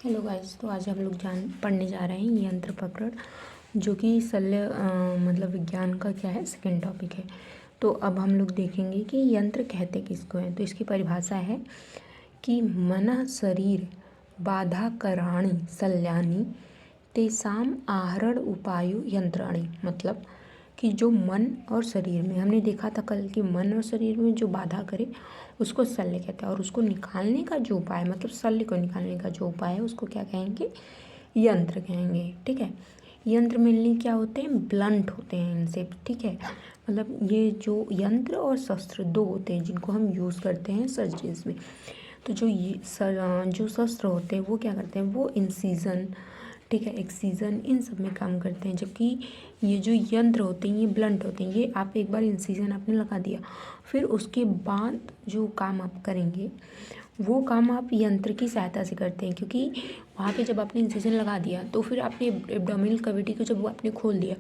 Hello guys, तो आज हम लोग पढ़ने जा रहे हैं यंत्र पकड़, जो कि शल्य मतलब विज्ञान का क्या है, सेकंड टॉपिक है। तो अब हम लोग देखेंगे कि यंत्र कहते किसको हैं। तो इसकी परिभाषा है कि मनः शरीर बाधाकराणि शल्यानि तेषाम आहरण उपायो यंत्राणि। मतलब कि जो मन और शरीर में, हमने देखा था कल कि मन और शरीर में जो बाधा करे उसको शल्य कहते हैं, और उसको निकालने का जो उपाय, मतलब शल्य को निकालने का जो उपाय है उसको क्या कहेंगे, यंत्र कहेंगे। ठीक है। यंत्र मेनली क्या होते हैं, ब्लंट होते हैं इनसे। ठीक है। मतलब ये जो यंत्र और शस्त्र दो होते हैं जिनको हम यूज़ करते हैं सर्जरीज में। तो जो शस्त्र होते हैं वो क्या करते हैं, वो इंसिजन, ठीक है, एक्सीजन, इन सब में काम करते हैं। जबकि ये जो यंत्र होते हैं ये ब्लंट होते हैं। ये आप एक बार इंसिजन आपने लगा दिया, फिर उसके बाद जो काम आप करेंगे वो काम आप यंत्र की सहायता से करते हैं। क्योंकि वहाँ पे जब आपने इंसिजन लगा दिया तो फिर आपने एब्डोमिनल कैविटी को जब वो आपने खोल दिया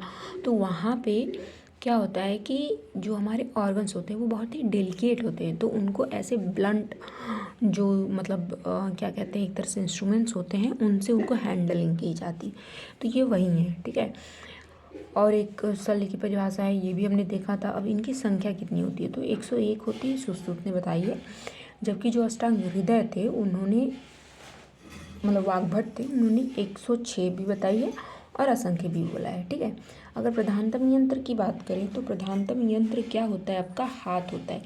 तो वहाँ पे क्या होता है कि जो हमारे ऑर्गन्स होते हैं वो बहुत ही डेलिकेट होते हैं। तो उनको ऐसे ब्लंट जो मतलब क्या कहते हैं, एक तरह से इंस्ट्रूमेंट्स होते हैं, उनसे उनको हैंडलिंग की जाती है। तो ये वही है। ठीक है। और एक शल्य की परिभाषा है, ये भी हमने देखा था। अब इनकी संख्या कितनी होती है, तो 101 होती है, सुश्रुत ने बताई है। जबकि जो अष्टांग हृदय थे उन्होंने, मतलब वाग्भट थे, उन्होंने 106 भी बताई है और असंख्य भी बोला है। ठीक है। अगर प्रधानतम यंत्र की बात करें तो प्रधानतम यंत्र क्या होता है, आपका हाथ होता है।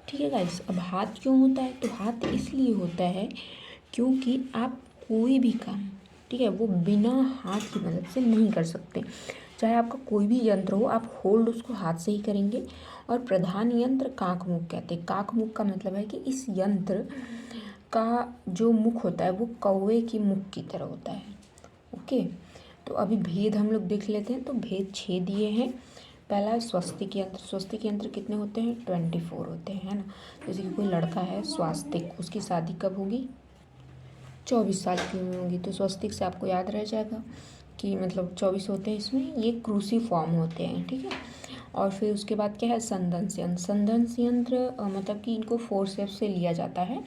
ठीक है गाइस। अब हाथ क्यों होता है, तो हाथ इसलिए होता है क्योंकि आप कोई भी काम, ठीक है, वो बिना हाथ की मदद से नहीं कर सकते। चाहे आपका कोई भी यंत्र हो, आप होल्ड उसको हाथ से ही करेंगे। और प्रधान यंत्र काक मुख कहते हैं। काक मुख का मतलब है कि इस यंत्र का जो मुख होता है वो कौवे की मुख की तरह होता है। ओके। तो अभी भेद हम लोग देख लेते हैं। तो भेद 6 दिए हैं। पहला है स्वस्तिक यंत्र। स्वस्तिक यंत्र कितने होते हैं, 24 होते हैं, है ना। जैसे कि कोई लड़का है स्वास्तिक, उसकी शादी कब होगी, 24 साल की उम्र होगी। तो स्वस्तिक से आपको याद रह जाएगा कि मतलब 24 होते हैं इसमें। ये क्रूसीफॉर्म होते हैं। ठीक है। और फिर उसके बाद क्या है, संदंश यंत्र। संदंश यंत्र मतलब कि इनको फोर्सेप्स से लिया जाता है।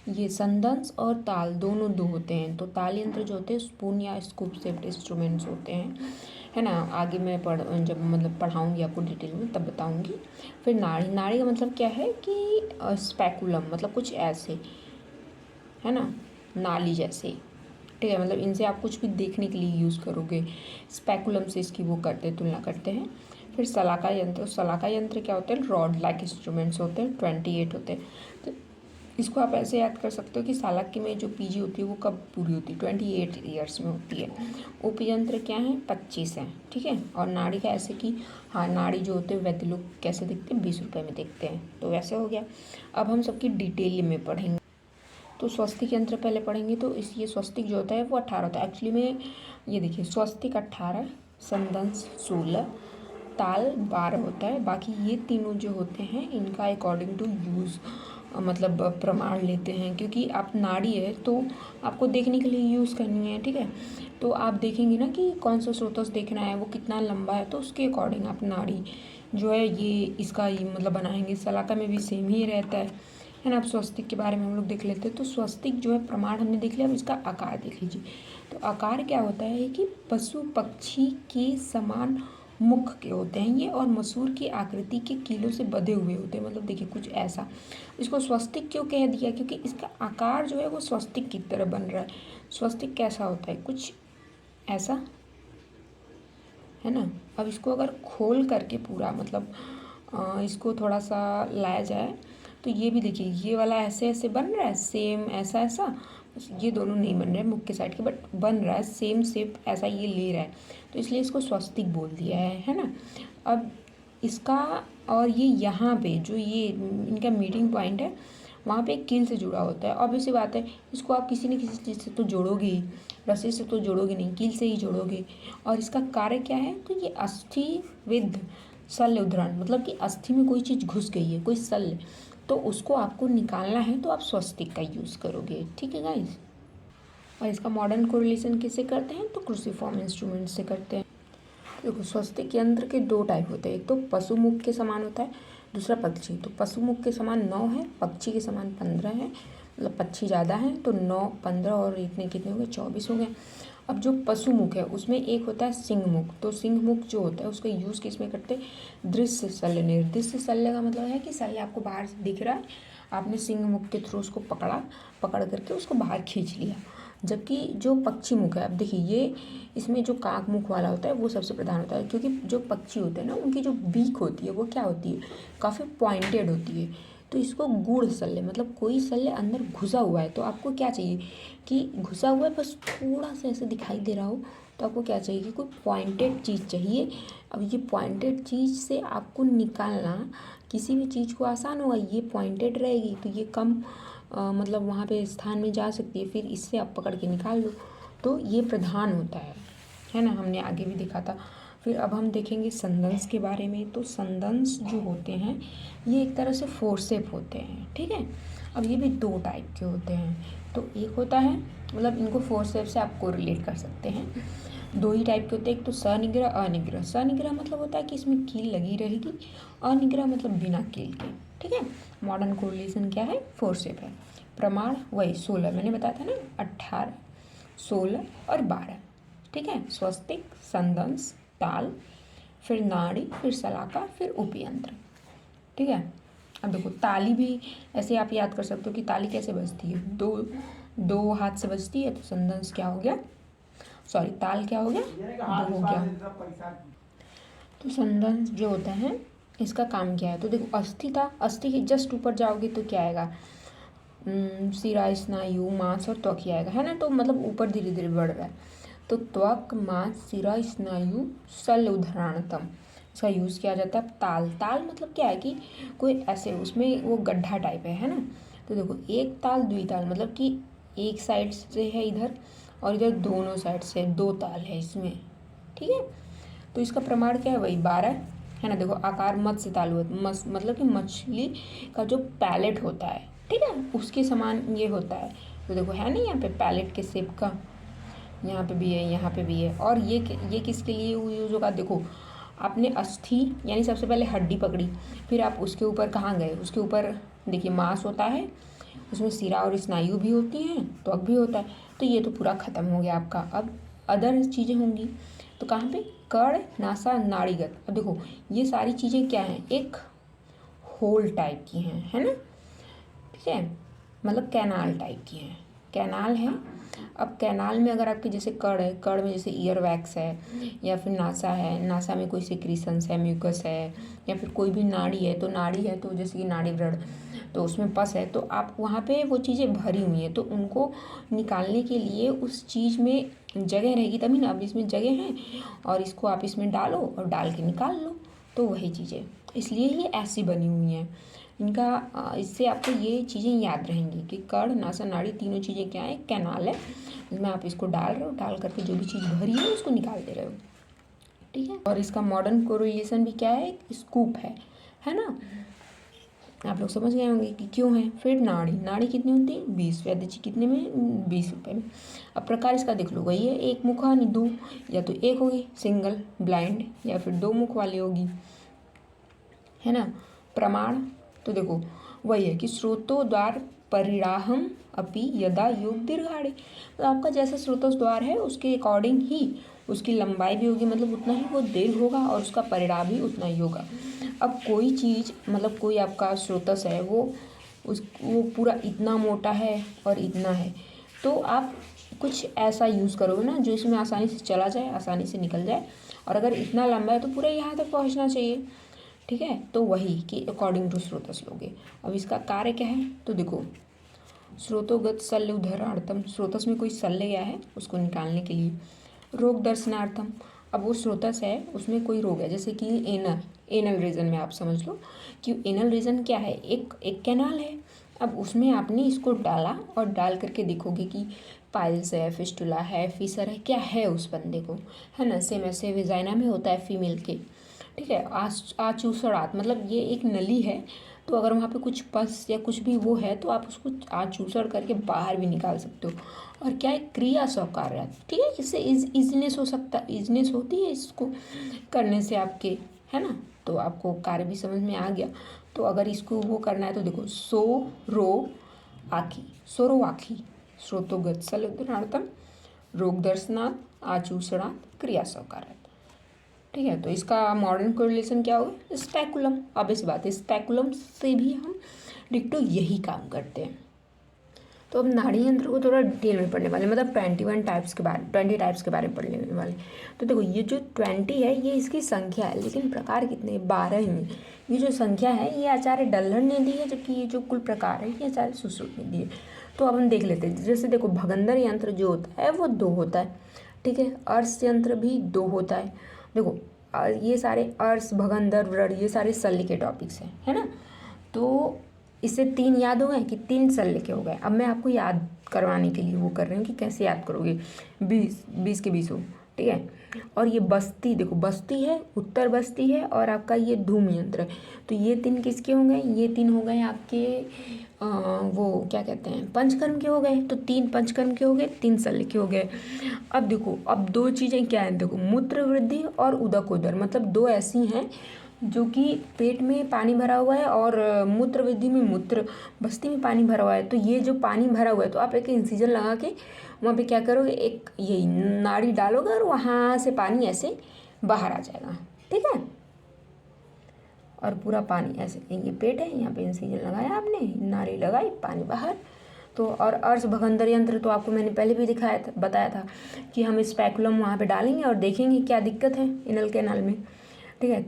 ये संदंश और ताल दोनों दो होते हैं। तो ताल यंत्र जो होते हैं स्पून या स्कूप शेप्ड इंस्ट्रूमेंट्स होते हैं, है ना। आगे मैं जब मतलब पढ़ाऊँगी आपको डिटेल में तब बताऊँगी। फिर नाड़ी। नाड़ी का मतलब क्या है कि स्पेकुलम, मतलब कुछ ऐसे, है ना, नाली जैसे। ठीक है। मतलब इनसे आप कुछ भी देखने के लिए यूज़ करोगे। स्पेकुलम से इसकी वो करते तुलना करते हैं। फिर सलाका यंत्र। सलाका यंत्र क्या होते हैं, रॉड लाइक इंस्ट्रूमेंट्स होते हैं, 28 होते हैं। तो इसको आप ऐसे याद कर सकते हो कि सालाकी में जो पीजी होती है वो कब पूरी होती है, 28 ईयर्स में होती है। उपयंत्र क्या है, 25 हैं। ठीक है। और नाड़ी का ऐसे कि हाँ, नाड़ी जो होते हैं वैद्य लोग कैसे दिखते हैं, 20 रुपये में देखते हैं। तो वैसे हो गया। अब हम सबकी डिटेल में पढ़ेंगे। तो स्वस्तिक यंत्र पहले पढ़ेंगे। तो इस ये स्वस्तिक जो होता है वो 18 होता है एक्चुअली में। ये देखिए, स्वस्तिक 18, संदंश 16, ताल 12 होता है। बाकी ये तीनों जो होते हैं इनका अकॉर्डिंग टू यूज़ मतलब प्रमाण लेते हैं। क्योंकि आप नाड़ी है तो आपको देखने के लिए यूज़ करनी है। ठीक है। तो आप देखेंगे ना कि कौन सा स्रोतस देखना है, वो कितना लंबा है, तो उसके अकॉर्डिंग आप नाड़ी जो है ये इसका ये मतलब बनाएंगे। सलाका में भी सेम ही रहता है ना। अब स्वस्तिक के बारे में हम लोग देख लेते हैं। तो स्वस्तिक जो है प्रमाण हमने देख लिया। अब इसका आकार देख लीजिए। तो आकार क्या होता है कि पशु पक्षी के समान मुख के होते हैं ये, और मसूर की आकृति के कीलों से बंधे हुए होते हैं। मतलब देखिए कुछ ऐसा। इसको स्वस्तिक क्यों कह दिया, क्योंकि इसका आकार जो है वो स्वस्तिक की तरह बन रहा है। स्वस्तिक कैसा होता है, कुछ ऐसा, है ना। अब इसको अगर खोल करके पूरा मतलब इसको थोड़ा सा लाया जाए तो ये भी देखिए, ये वाला ऐसे ऐसे बन रहा है, सेम ऐसा ऐसा। ये दोनों नहीं बन रहे मुख के साइड के, बट बन रहा है सेम शेप ऐसा ये ले रहा है। तो इसलिए इसको स्वस्तिक बोल दिया है ना। अब इसका, और ये यहाँ पे जो ये इनका मीटिंग पॉइंट है वहाँ पे एक कील से जुड़ा होता है। ऑब्वियस सी बात है, इसको आप किसी न किसी चीज़ से तो जोड़ोगे ही, रस्सी से तो जोड़ोगे नहीं, कील से ही जोड़ोगे। और इसका कार्य क्या है, तो ये अस्थि विद शल्य उद्धरण, मतलब कि अस्थि में कोई चीज़ घुस गई है, कोई शल्य, तो उसको आपको निकालना है तो आप स्वस्तिक का यूज़ करोगे। ठीक है गाइस। और इसका मॉडर्न कोरिलेशन किससे करते हैं, तो क्रूसीफॉर्म इंस्ट्रूमेंट से करते हैं। देखो, स्वस्तिक यंत्र के दो टाइप होते हैं। एक तो पशु मुख के समान होता है, दूसरा पक्षी। तो पशु मुख के समान 9 है, पक्षी के समान 15 है। मतलब पक्षी ज़्यादा हैं तो 9 15 और इतने कितने हो गए 24 हो गए। अब जो पशु मुख है उसमें एक होता है सिंह मुख, तो सिंह मुख जो होता है उसका यूज़ किस में करते हैं, दृश्य शल्य। निर्दृश्य शल्य का मतलब है कि शल्य आपको बाहर से दिख रहा है, आपने सिंह मुख के थ्रू उसको पकड़ करके उसको बाहर खींच लिया। जबकि जो पक्षी मुख है, अब देखिए ये इसमें जो काक मुख वाला होता है वो सबसे प्रधान होता है, क्योंकि जो पक्षी होते हैं ना उनकी जो बीक होती है वो क्या होती है, काफ़ी पॉइंटेड होती है। तो इसको गूढ़ शल्य, मतलब कोई शल्य अंदर घुसा हुआ है, तो आपको क्या चाहिए कि घुसा हुआ है बस थोड़ा सा ऐसे दिखाई दे रहा हो, तो आपको क्या चाहिए कि कोई पॉइंटेड चीज़ चाहिए। अब ये पॉइंटेड चीज़ से आपको निकालना किसी भी चीज़ को आसान होगा, ये पॉइंटेड रहेगी तो ये कम मतलब वहाँ पे स्थान में जा सकती है, फिर इससे आप पकड़ के निकाल लो। तो ये प्रधान होता है ना, हमने आगे भी देखा था। फिर अब हम देखेंगे संदंश के बारे में। तो संदंश जो होते हैं ये एक तरह से फोर्सेप होते हैं, ठीक है। अब ये भी 2 टाइप के होते हैं। तो एक होता है, मतलब इनको फोर्सेप से आपको रिलेट कर सकते हैं, 2 ही टाइप के होते हैं। एक तो सनिग्रह अनिग्रह। सनिग्रह मतलब होता है कि इसमें कील लगी रहेगी, अनिग्रह मतलब बिना कील के, ठीक है। मॉडर्न कोरिलेशन क्या है, फोर्सेप है। प्रमाण वही 16 मैंने बताया था ना, 18 16 और 12, ठीक है। स्वस्तिक, संदंश, ताल, फिर नाड़ी, फिर शलाका, फिर उपयंत्र, ठीक है। अब देखो ताली भी ऐसे आप याद कर सकते हो कि ताली कैसे बजती है, दो हाथ से बजती है, तो संदंश क्या हो गया, सॉरी ताल क्या हो गया, 2 हो गया। तो संदंश जो होता है इसका काम क्या है, तो देखो अस्थि था, अस्थि के जस्ट ऊपर जाओगे तो क्या आएगा, शिरा, स्नायु, मांस और त्वक आएगा, है ना। तो मतलब ऊपर धीरे धीरे बढ़ रहा है। तो त्वक, मांस, शिरा, स्नायु, शल्य उदाहरणतम, इसका यूज़ किया जाता है। ताल, ताल मतलब क्या है कि कोई ऐसे उसमें वो गड्ढा टाइप है ना। तो देखो एक ताल द्विताल मतलब कि एक साइड से है इधर और इधर दोनों साइड से 2 ताल है इसमें, ठीक है। तो इसका प्रमाण क्या है, वही 12 है ना। देखो आकार मत्स्य तालु मतलब कि मछली का जो पैलेट होता है, ठीक है, उसके समान ये होता है। तो देखो है ना यहाँ पे पैलेट के शेप का, यहाँ पे भी है, यहाँ पे भी है। और ये किसके लिए यूज होगा, देखो आपने अस्थि यानी सबसे पहले हड्डी पकड़ी, फिर आप उसके ऊपर कहाँ गए, उसके ऊपर देखिए मांस होता है, उसमें शिरा और स्नायु भी होती हैं, त्वक भी होता है। तो ये तो पूरा ख़त्म हो गया आपका। अब अदर चीज़ें होंगी तो कहाँ पे, कर्ण, नासा, नाड़ीगत। अब देखो ये सारी चीज़ें क्या हैं, एक होल टाइप की हैं, है ना, ठीक है, मतलब कैनाल टाइप की हैं, कैनाल है। अब कैनाल में अगर आपके जैसे कर्ण है, कर्ण में जैसे ईयर वैक्स है, या फिर नासा है, नासा में कोई सिक्रीशंस है, म्यूकस है, या फिर कोई भी नाड़ी है, तो नाड़ी है तो जैसे कि नाड़ी व्रण, तो उसमें पस है, तो आप वहाँ पे वो चीज़ें भरी हुई हैं, तो उनको निकालने के लिए उस चीज़ में जगह रहेगी तभी ना। अब इसमें जगह है और इसको आप इसमें डालो और डाल के निकाल लो, तो वही चीज़ें, इसलिए ये ऐसी बनी हुई हैं इनका। इससे आपको ये चीज़ें याद रहेंगी कि कर्ण, नासा, नाड़ी तीनों चीज़ें क्या है, कैनाल है, जिसमें आप इसको डाल रहे हो, डाल करके जो भी चीज़ भरी है उसको निकाल दे रहे हो, ठीक है। और इसका मॉडर्न कोरिलेशन भी क्या है, स्कूप है ना। आप लोग समझ गए होंगे कि क्यों है। फिर नाड़ी, नाड़ी कितनी होती है, 20, वैद्यची कितने में, 20 रुपये में। अब प्रकार इसका देख लो, वही है, एक मुखा निधु, या तो एक होगी सिंगल ब्लाइंड, या फिर 2 मुख वाली होगी, है ना। प्रमाण तो देखो वही है कि स्रोतो द्वार परिणाहम अपि यदा योग दीर्घाड़े, तो आपका जैसा स्रोतोस द्वार है उसके अकॉर्डिंग ही उसकी लंबाई भी होगी, मतलब उतना ही वो दीर्घ होगा और उसका परिणाम भी उतना ही होगा। अब कोई चीज़ मतलब कोई आपका स्रोतस है वो पूरा इतना मोटा है और इतना है, तो आप कुछ ऐसा यूज़ करोगे ना जो इसमें आसानी से चला जाए, आसानी से निकल जाए। और अगर इतना लंबा है तो पूरा यहाँ तक पहुँचना चाहिए, ठीक है। तो वही कि अकॉर्डिंग टू स्रोतस लोगे। अब इसका कार्य क्या है, तो देखो स्रोतोगत शल्य उदाहरणार्थम, स्रोतस में कोई शल्य गया है उसको निकालने के लिए। रोग दर्शनार्थम, अब वो स्रोतस है उसमें कोई रोग है, जैसे कि एनल रीजन में आप समझ लो कि एनल रीजन क्या है, एक कैनाल है। अब उसमें आपने इसको डाला और डाल करके देखोगे कि पाइल्स है, फिस्टुला है, फिशर है, क्या है उस बंदे को, है ना। सेम ऐसे विजाइना में होता है फीमेल के, ठीक है। आचूसड़ात मतलब ये एक नली है, तो अगर वहाँ पे कुछ पस या कुछ भी वो है तो आप उसको आचूसड़ करके बाहर भी निकाल सकते हो। और क्या है, क्रिया स्वकार्य, ठीक है, इससे इजनेस हो सकता, इजनेस होती है इसको करने से आपके, है ना। तो आपको कार्य भी समझ में आ गया। तो अगर इसको वो करना है तो देखो सो रो आखी, सोरो आखी, श्रोतोगत सलुदनार्थम, रोग दर्शनात्, आचूषणात्, क्रिया सौकारात्। ठीक है, तो इसका मॉडर्न कोरिलेशन क्या होगा? स्पेकुलम। अब इस बात है, स्पेकुलम से भी हम डिक्टो यही काम करते हैं। तो अब नाड़ी यंत्र को थोड़ा डिटेल में पढ़ने वाले, मतलब 20 टाइप्स के बारे में पढ़ने वाले। तो देखो ये जो 20 है ये इसकी संख्या है, लेकिन प्रकार कितने? 12 ही। ये जो संख्या है ये आचार्य डल्हर ने दी है, जबकि ये जो कुल प्रकार है ये आचार्य सुश्रुत ने दी है। तो अब हम देख लेते हैं। जैसे देखो भगंदर यंत्र जो होता है वो 2 होता है, ठीक है। अर्श यंत्र भी 2 होता है। देखो ये सारे अर्श, भगंदर, व्रण ये सारे शल्य के टॉपिक्स हैं, है ना। तो इससे 3 याद हो गए कि 3 शल्य के हो गए। अब मैं आपको याद करवाने के लिए वो कर रही हूँ कि कैसे याद करोगे। 20 के 20 हो, ठीक है। और ये बस्ती, देखो बस्ती है, उत्तर बस्ती है, और आपका ये धूम यंत्र है। तो ये 3 किसके हो गए? ये 3 हो गए आपके वो क्या कहते हैं, पंचकर्म के हो गए। तो 3 पंचकर्म के हो गए, 3 शल्य के हो गए। अब देखो, अब 2 चीज़ें क्या हैं? देखो मूत्र वृद्धि और उदकोदर, मतलब 2 ऐसी हैं जो कि पेट में पानी भरा हुआ है और मूत्र वृद्धि में, मूत्र बस्ती में पानी भरा हुआ है। तो ये जो पानी भरा हुआ है, तो आप एक इंसिजन लगा के वहाँ पे क्या करोगे, एक यही नाड़ी डालोगे और वहाँ से पानी ऐसे बाहर आ जाएगा, ठीक है। और पूरा पानी ऐसे, ये पेट है, यहाँ पे इंसिजन लगाया आपने, नाड़ी लगाई, पानी बाहर। तो और अर्श भगंदर यंत्र तो आपको मैंने पहले भी दिखाया था, बताया था कि हम स्पेकुलम वहाँ पे डालेंगे और देखेंगे क्या दिक्कत है इनल कैनाल में, ठीक है।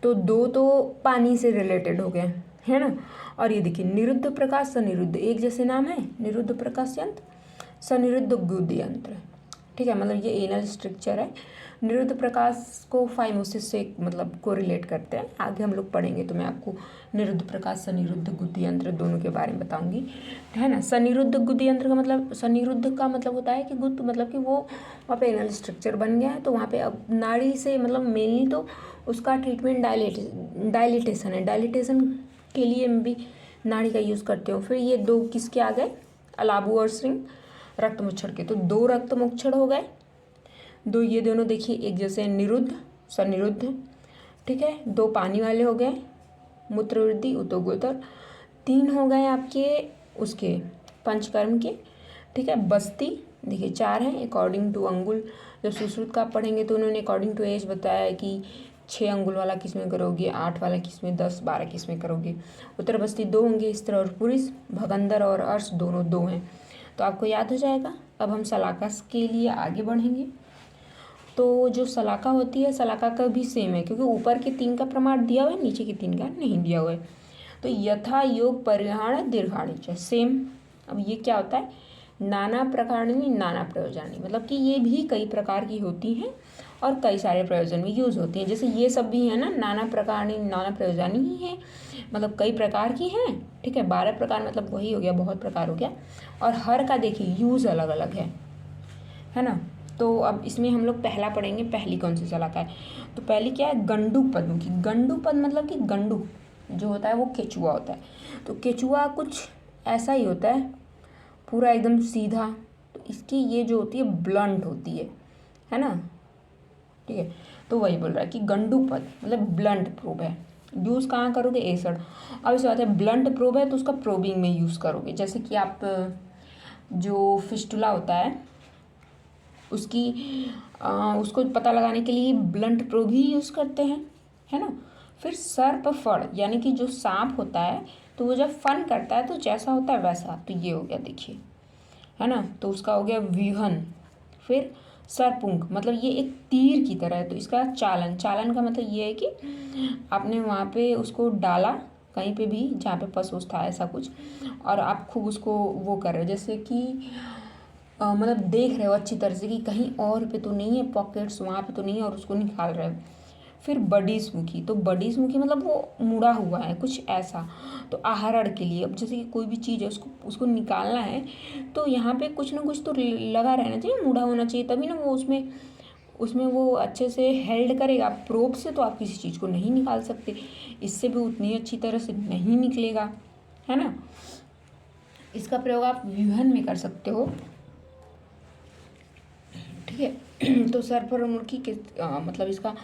तो 2 तो पानी से रिलेटेड हो गए, है ना। और ये देखिए निरुद्ध प्रकाश, सनिरुद्ध, एक जैसे नाम है, निरुद्ध प्रकाश यंत्र, सनिरुद्ध गुद यंत्र, ठीक है। मतलब ये एनल स्ट्रक्चर है। निरुद्ध प्रकाश को फाइमोसिस से मतलब को रिलेट करते हैं, आगे हम लोग पढ़ेंगे तो मैं आपको निरुद्ध प्रकाश, सनिरुद्ध गुद यंत्र दोनों के बारे में बताऊंगी, है ना। सनिरुद्ध गुद यंत्र का मतलब, सनिरुद्ध का मतलब होता है कि गुद मतलब कि वो वहाँ पे एनल स्ट्रक्चर बन गया है, तो वहाँ पे अब नाड़ी से मतलब मेनली तो उसका ट्रीटमेंट डायलिटेशन है। डायलिटेशन के लिए भी नाड़ी का यूज़ करते हो। फिर ये 2 किसके आ गए? अलाबू और श्रिंग, रक्त मोक्षण के। तो 2 रक्त मोक्षण हो गए, 2 ये दोनों देखिए एक जैसे निरुद्ध, सनिरुद्ध, ठीक है। 2 पानी वाले हो गए, मूत्रवृद्धि, उदकोदर। 3 हो गए आपके उसके पंचकर्म के, ठीक है। बस्ती देखिए 4 हैं अकॉर्डिंग टू अंगुल। जब सुश्रुत का पढ़ेंगे तो उन्होंने अकॉर्डिंग टू एज बताया है कि 6 अंगुल वाला किस में करोगे, 8 वाला किस में, 10, 12 किस में करोगे। उत्तर बस्ती 2 होंगे, स्त्री और पुरुष, भगंदर और अर्श दोनों 2 हैं, तो आपको याद हो जाएगा। अब हम सलाका के लिए आगे बढ़ेंगे। तो जो सलाका होती है, सलाका का भी सेम है, क्योंकि ऊपर के 3 का प्रमाण दिया हुआ है, नीचे के 3 का नहीं दिया हुआ है। तो यथा योग परिहाण दीर्घाणी सेम। अब ये क्या होता है? नाना प्रकारणी नाना प्रयोजनी, मतलब कि ये भी कई प्रकार की होती हैं और कई सारे प्रयोजन में यूज़ होती हैं। जैसे ये सब भी है ना, नाना प्रकारणी नाना प्रयोजनी ही है, मतलब कई प्रकार की हैं, ठीक है। 12 प्रकार मतलब वही हो गया, बहुत प्रकार हो गया। और हर का देखिए यूज़ अलग अलग है ना। तो अब इसमें हम लोग पहला पढ़ेंगे, पहली कौन सी सलाका है? तो पहली क्या है? गंडू पद्मुखी। गंडू पद मतलब कि गंडू जो होता है वो केचुआ होता है। तो केचुआ कुछ ऐसा ही होता है, पूरा एकदम सीधा। तो इसकी ये जो होती है ब्लंट होती है ना, ठीक है। तो वही बोल रहा है कि गंडू पद मतलब ब्लंट प्रोब है। यूज़ कहाँ करोगे? एसड। अब इस बात है ब्लंट प्रोब है तो उसका प्रोबिंग में यूज़ करोगे। जैसे कि आप जो फिस्टुला होता है उसकी उसको पता लगाने के लिए ब्लंट प्रोब ही यूज़ करते हैं, है ना। फिर सर्प फड़, यानी कि जो सांप होता है तो वो जब फन करता है तो जैसा होता है वैसा। तो ये हो गया देखिए, है ना। तो उसका हो गया व्यूहन। फिर सरपुंख मतलब ये एक तीर की तरह है, तो इसका चालन, चालन का मतलब ये है कि आपने वहाँ पे उसको डाला कहीं पे भी जहाँ पे पशु था ऐसा कुछ, और आप खूब उसको वो कर रहे हो, जैसे कि मतलब देख रहे हो अच्छी तरह से कि कहीं और पे तो नहीं है, पॉकेट्स वहाँ पे तो नहीं है, और उसको निकाल रहे हो। फिर बडीसमुखी, तो बडीसमुखी मतलब वो मुड़ा हुआ है कुछ ऐसा। तो आहरण के लिए, अब जैसे कि कोई भी चीज़ है उसको निकालना है तो यहाँ पे कुछ ना कुछ तो लगा रहना चाहिए, मुड़ा होना चाहिए, तभी ना वो उसमें वो अच्छे से हेल्ड करेगा। प्रोब से तो आप किसी चीज़ को नहीं निकाल सकते, इससे भी उतनी अच्छी तरह से नहीं निकलेगा, है ना। इसका प्रयोग आप व्यूहन में कर सकते हो, ठीक है। तो सर्पमुखी के मतलब इसका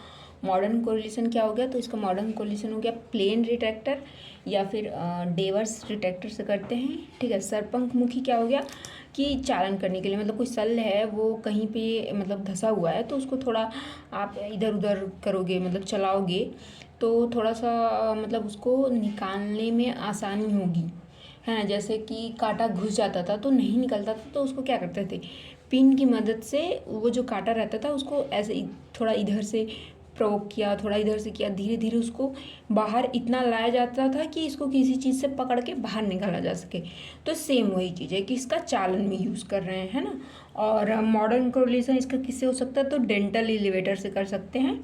मॉडर्न कोरिलेशन क्या हो गया, तो इसका मॉडर्न कोरिलेशन हो गया प्लेन रिट्रैक्टर या फिर डेवर्स रिट्रैक्टर से करते हैं। ठीक है, सर्पंखमुखी क्या हो गया कि चालन करने के लिए, मतलब कोई शल्य है वो कहीं पे मतलब धंसा हुआ है तो उसको थोड़ा आप इधर उधर करोगे, मतलब चलाओगे तो थोड़ा सा मतलब उसको निकालने में आसानी होगी, है ना। जैसे कि कांटा घुस जाता था तो नहीं निकलता था, तो उसको क्या करते थे, पिन की मदद से वो जो कांटा रहता था उसको ऐसे थोड़ा इधर से प्रोवोक किया, थोड़ा इधर से किया, धीरे धीरे उसको बाहर इतना लाया जाता था कि इसको किसी चीज़ से पकड़ के बाहर निकाला जा सके। तो सेम वही चीज़ है कि इसका चालन में यूज़ कर रहे हैं, है ना। और मॉडर्न कोरिलेशन इसका किससे हो सकता है, तो डेंटल एलिवेटर से कर सकते हैं।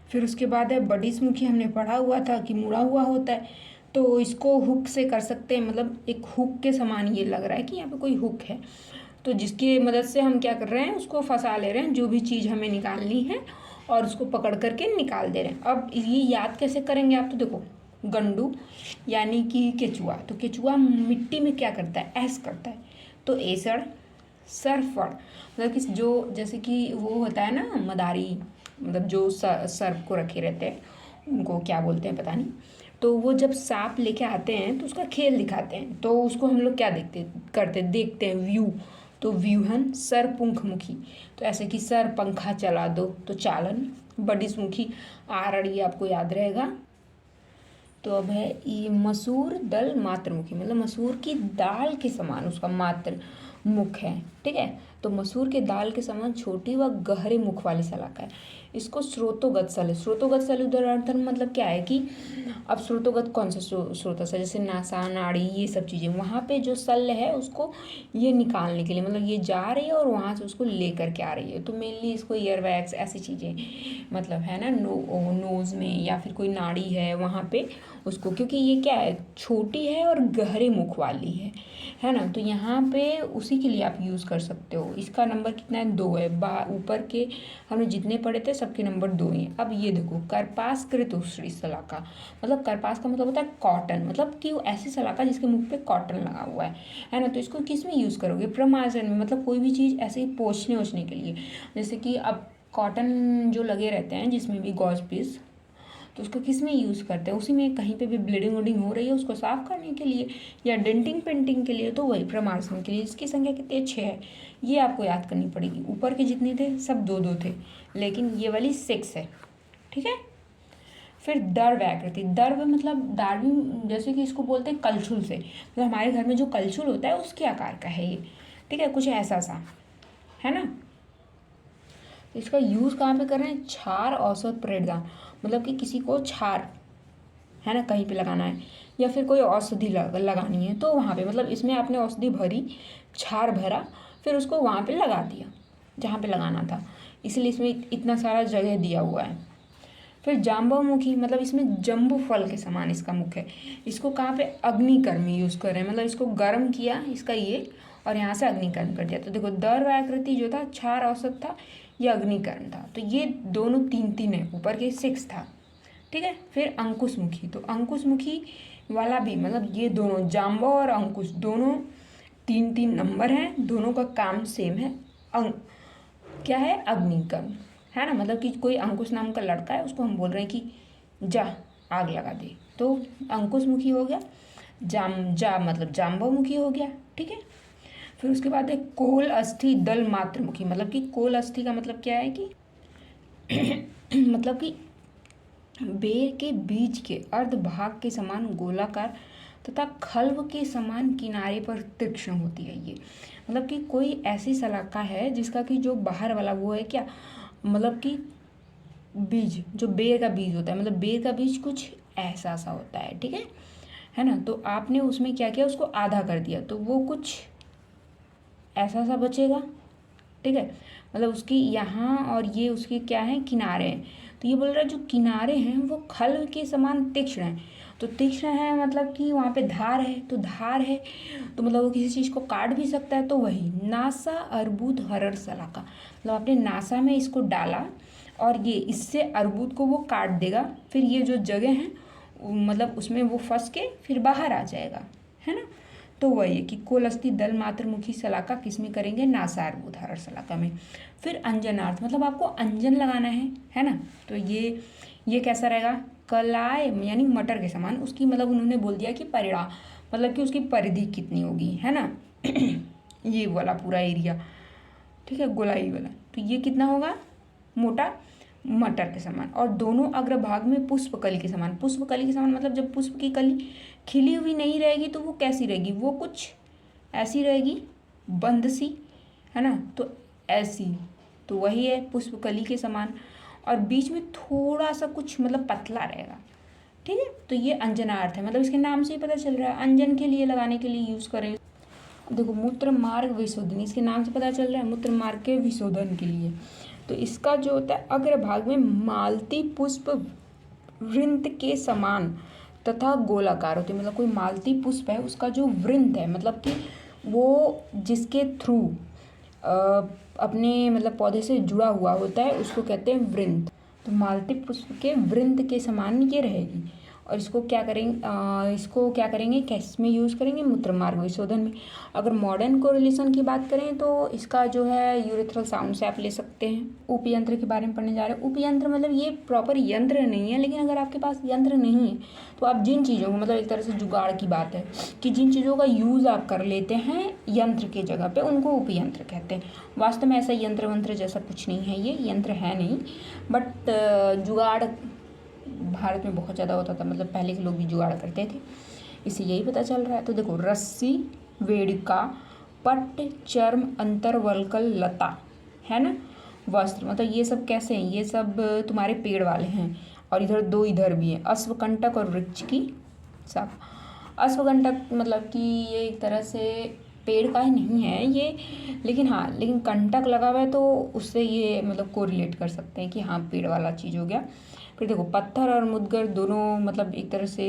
फिर उसके बाद है बडिसमुखी, हमने पढ़ा हुआ था कि मुड़ा हुआ होता है, तो इसको हुक से कर सकते हैं, मतलब एक हुक के समान ये लग रहा है कि यहाँ पे कोई हुक है, तो जिसकी मदद से हम क्या कर रहे हैं, उसको फंसा ले रहे हैं, जो भी चीज़ हमें निकालनी है और उसको पकड़ करके निकाल दे रहे हैं। अब ये याद कैसे करेंगे आप, तो देखो गंडू यानी कि केचुआ, तो केचुआ मिट्टी में क्या करता है, ऐस करता है, तो एसड़ सरफड़, मतलब कि जो जैसे कि वो होता है ना मदारी, मतलब जो सर्प को रखे रहते हैं उनको क्या बोलते हैं पता नहीं, तो वो जब सांप लेके आते हैं तो उसका खेल दिखाते हैं, तो उसको हम लोग क्या देखते हैं व्यू, तो व्यूहन सरपुंखमुखी, तो ऐसे कि सर पंखा चला दो तो चालन। बडिसमुखी आरड़, ये आपको याद रहेगा। तो अब है ये मसूर दल मात्रमुखी, मतलब मसूर की दाल के समान उसका मात्र मुख है। ठीक है, तो मसूर के दाल के समान छोटी व गहरे मुख वाली शलाका है। इसको स्रोतोगत शल्य, स्रोतोगत शल्य उदाहरण मतलब क्या है कि अब स्रोतोगत कौन सा स्रोत है, जैसे नासा नाड़ी ये सब चीज़ें, वहाँ पे जो शल्य है उसको ये निकालने के लिए, मतलब ये जा रही है और वहाँ से उसको लेकर के आ रही है, तो मेनली इसको ईयरवैक्स ऐसी चीज़ें मतलब है ना, नोज़ में या फिर कोई नाड़ी है वहाँ पे उसको, क्योंकि ये क्या है छोटी है और गहरे मुख वाली है ना, तो यहाँ पे उसी के लिए आप यूज़ कर सकते हो। इसका नंबर कितना है, 2 है। ऊपर के हमने जितने पढ़े थे सबके नंबर 2 ही हैं। अब ये देखो कर्पास कृतश्री शलाका, मतलब कर्पास का मतलब होता है कॉटन, मतलब कि वो ऐसी शलाका जिसके मुख पे कॉटन लगा हुआ है ना। तो इसको किस में यूज़ करोगे, प्रमार्जन में, मतलब कोई भी चीज़ ऐसे ही पोंछने ओछने के लिए, जैसे कि अब कॉटन जो लगे रहते हैं जिसमें भी गॉज पीस, तो उसको किस में यूज़ करते हैं, उसी में कहीं पे भी ब्लीडिंग वुडिंग हो रही है उसको साफ़ करने के लिए या डेंटिंग पेंटिंग के लिए, तो वही प्रमार्जन के लिए। इसकी संख्या कितनी है, 6 है, ये आपको याद करनी पड़ेगी। ऊपर के जितने थे सब 2-2 थे, लेकिन ये वाली 6 है। ठीक है, फिर दर्व आकृति, दर्व मतलब दाढ़ी, जैसे कि इसको बोलते हैं कलछुल से, मतलब हमारे घर में जो कलछुल होता है उसके आकार का है ये। ठीक है, कुछ ऐसा सा है ना। इसका यूज़ कहाँ पे कर रहे हैं, क्षार औषध परिधान, मतलब कि किसी को क्षार है ना कहीं पे लगाना है या फिर कोई औषधि लगानी है तो वहाँ पे, मतलब इसमें आपने औषधि भरी, क्षार भरा, फिर उसको वहाँ पे लगा दिया जहाँ पे लगाना था, इसलिए इसमें इतना सारा जगह दिया हुआ है। फिर जाम्बुमुखी, मतलब इसमें जम्बू फल के समान इसका मुख है। इसको कहाँ पे, अग्निकर्म में यूज़ कर रहे हैं, मतलब इसको गर्म किया इसका ये और यहाँ से अग्निकर्म कर दिया। तो देखो दर्व आकृति जो था क्षार औसत था, ये अग्निकर्म था, तो ये दोनों 3-3 है, ऊपर के 6 था। ठीक है, फिर अंकुशमुखी, तो अंकुशमुखी वाला भी मतलब ये दोनों जाम्बो और अंकुश दोनों 3-3 नंबर हैं, दोनों का काम सेम है। क्या है, अग्निकर्म, है ना, मतलब कि कोई अंकुश नाम का लड़का है उसको हम बोल रहे हैं कि जा आग लगा दे, तो अंकुशमुखी हो गया। जा मतलब जाम्बुमुखी हो गया। ठीक है, फिर उसके बाद है कोल अस्थि दल मात्रमुखी, मतलब कि कोल अस्थि का मतलब क्या है कि मतलब कि बेर के बीज के अर्ध भाग के समान गोलाकार तथा खल्व के समान किनारे पर तीक्ष्ण होती है ये, मतलब कि कोई ऐसी शलाका है जिसका कि जो बाहर वाला वो है क्या, मतलब कि बीज, जो बेर का बीज होता है, मतलब बेर का बीज कुछ ऐसा सा होता है। ठीक है ना, तो आपने उसमें क्या किया, उसको आधा कर दिया तो वो कुछ ऐसा सा बचेगा। ठीक है, मतलब उसकी यहाँ और ये उसके क्या है, किनारे हैं, तो ये बोल रहा है जो किनारे हैं वो खल के समान तीक्ष्ण हैं, तो तीक्ष्ण है मतलब कि वहाँ पे धार है, तो धार है तो मतलब वो किसी चीज़ को काट भी सकता है, तो वही नासा अर्बुद हरर शलाका, मतलब आपने नासा में इसको डाला और ये इससे अर्बुद को वो काट देगा, फिर ये जो जगह है मतलब उसमें वो फंस के फिर बाहर आ जाएगा, है ना। तो वही है कि कोलस्थी दल मात्रमुखी शलाका किस में करेंगे, नासार बुधारर शलाका में। फिर अंजनार्थ, मतलब आपको अंजन लगाना है ना, तो ये ये कैसा रहेगा, कलाय यानी मटर के समान। उसकी मतलब उन्होंने बोल दिया कि परिणा मतलब कि उसकी परिधि कितनी होगी, है ना। ये वाला पूरा एरिया, ठीक है, गोलाई वाला, तो ये कितना होगा, मोटा मटर के समान। और दोनों अग्रभाग में पुष्पकली के समान। पुष्पकली के समान मतलब जब पुष्प की कली खिली हुई नहीं रहेगी तो वो कैसी रहेगी, वो कुछ ऐसी रहेगी, बंद सी, है ना, तो ऐसी, तो वही है पुष्पकली के समान। और बीच में थोड़ा सा कुछ मतलब पतला रहेगा, ठीक है। तो ये अंजनार्थ है, मतलब इसके नाम से ही पता चल रहा है, अंजन के लिए लगाने के लिए यूज़ करें। देखो मूत्र मार्ग विशोधन, इसके नाम से पता चल रहा है मूत्र मार्ग के विशोधन के लिए। तो इसका जो होता है अग्रभाग में मालती पुष्प वृंत के समान तथा गोलाकार होते हैं। मतलब कोई मालती पुष्प है, उसका जो वृंत है मतलब कि वो जिसके थ्रू अपने मतलब पौधे से जुड़ा हुआ होता है उसको कहते हैं वृंत। तो मालती पुष्प के वृंत के समान ये रहेगी। और इसको क्या करेंगे किस में यूज़ करेंगे, मूत्रमार्ग विशोधन में। अगर मॉडर्न कोरिलेशन की बात करें तो इसका जो है यूरेथ्रल साउंड से आप ले सकते हैं। उपयंत्र के बारे में पढ़ने जा रहे हैं। उपयंत्र मतलब ये प्रॉपर यंत्र नहीं है, लेकिन अगर आपके पास यंत्र नहीं है तो आप जिन चीज़ों को मतलब एक तरह से जुगाड़ की बात है कि जिन चीज़ों का यूज़ आप कर लेते हैं यंत्र के जगह पे, उनको उपयंत्र कहते हैं। वास्तव में ऐसा यंत्र वंत्र जैसा कुछ नहीं है, ये यंत्र है नहीं, बट जुगाड़ भारत में बहुत ज़्यादा होता था, मतलब पहले के लोग भी जुगाड़ करते थे, इससे यही पता चल रहा है। तो देखो रस्सी, वेदिका, पट्ट, चर्म, अंतरवल्कल, लता, है ना, वस्त्र, मतलब ये सब कैसे हैं, ये सब तुम्हारे पेड़ वाले हैं। और इधर दो इधर भी हैं, अश्वकंटक और वृक्ष की शाखा। अश्वकंटक मतलब कि ये एक तरह से पेड़ का ही नहीं है ये, लेकिन हाँ, लेकिन कंटक लगा हुआ है तो उससे ये मतलब कोरिलेट कर सकते हैं कि हाँ पेड़ वाला चीज़ हो गया। फिर देखो पत्थर और मुद्गर दोनों मतलब एक तरह से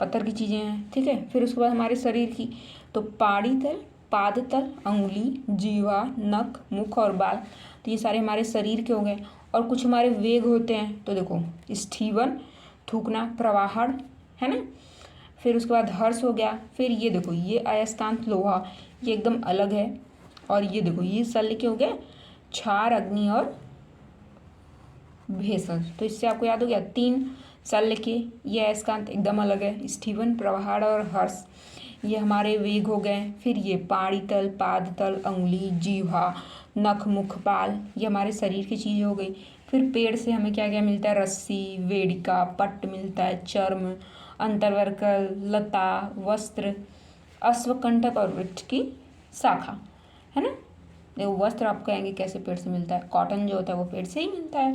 पत्थर की चीज़ें हैं, ठीक है। फिर उसके बाद हमारे शरीर की, तो पाड़ी तल, पाद तल, अंगुली, जीवा, नख, मुख और बाल, तो ये सारे हमारे शरीर के हो गए। और कुछ हमारे वेग होते हैं, तो देखो स्टीवन, थूकना, प्रवाहण, है ना। फिर उसके बाद हर्ष हो गया। फिर ये देखो ये अयस्कांत लोहा, ये एकदम अलग है। और ये देखो ये शल्य के हो गए, क्षार, अग्नि और भेषज। तो इससे आपको याद हो गया 3 शल्य के, ये अयस्कांत एकदम अलग है। स्टीवन, प्रवाहण और हर्ष ये हमारे वेग हो गए। फिर ये पाड़ी तल, पाद तल, अंगुली, जीवा, नख, मुख, बाल, ये हमारे शरीर की चीज़ हो गई। फिर पेड़ से हमें क्या क्या मिलता है, रस्सी, वेदिका, पट्ट मिलता है, चर्म, अंतरवर्कल, लता, वस्त्र, अश्वकंटक और वृक्ष की शाखा, है ना। देखो वस्त्र आप कहेंगे कैसे पेड़ से मिलता है, कॉटन जो होता है वो पेड़ से ही मिलता है,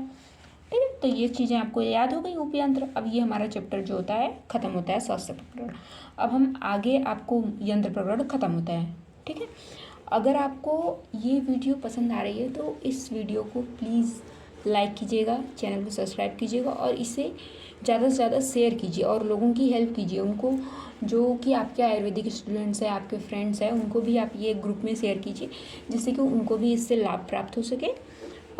ठीक है। तो ये चीज़ें आपको याद हो गई उपयंत्र। अब ये हमारा चैप्टर जो होता है ख़त्म होता है स्वास्थ्य प्रकरण। अब हम आगे आपको यंत्र प्रकरण ख़त्म होता है, ठीक है। अगर आपको ये वीडियो पसंद आ रही है तो इस वीडियो को प्लीज़ लाइक कीजिएगा, चैनल को सब्सक्राइब कीजिएगा और इसे ज़्यादा से ज़्यादा शेयर कीजिए और लोगों की हेल्प कीजिए। उनको जो कि आपके आयुर्वेदिक स्टूडेंट्स हैं, आपके फ्रेंड्स हैं, उनको भी आप ये ग्रुप में शेयर कीजिए जिससे कि उनको भी इससे लाभ प्राप्त हो सके।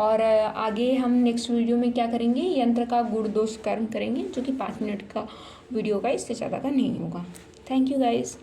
और आगे हम नेक्स्ट वीडियो में क्या करेंगे, यंत्र का गुण दोष कर्म करेंगे, जो कि 5 मिनट का वीडियो का, इससे ज़्यादा का नहीं होगा। Thank you guys.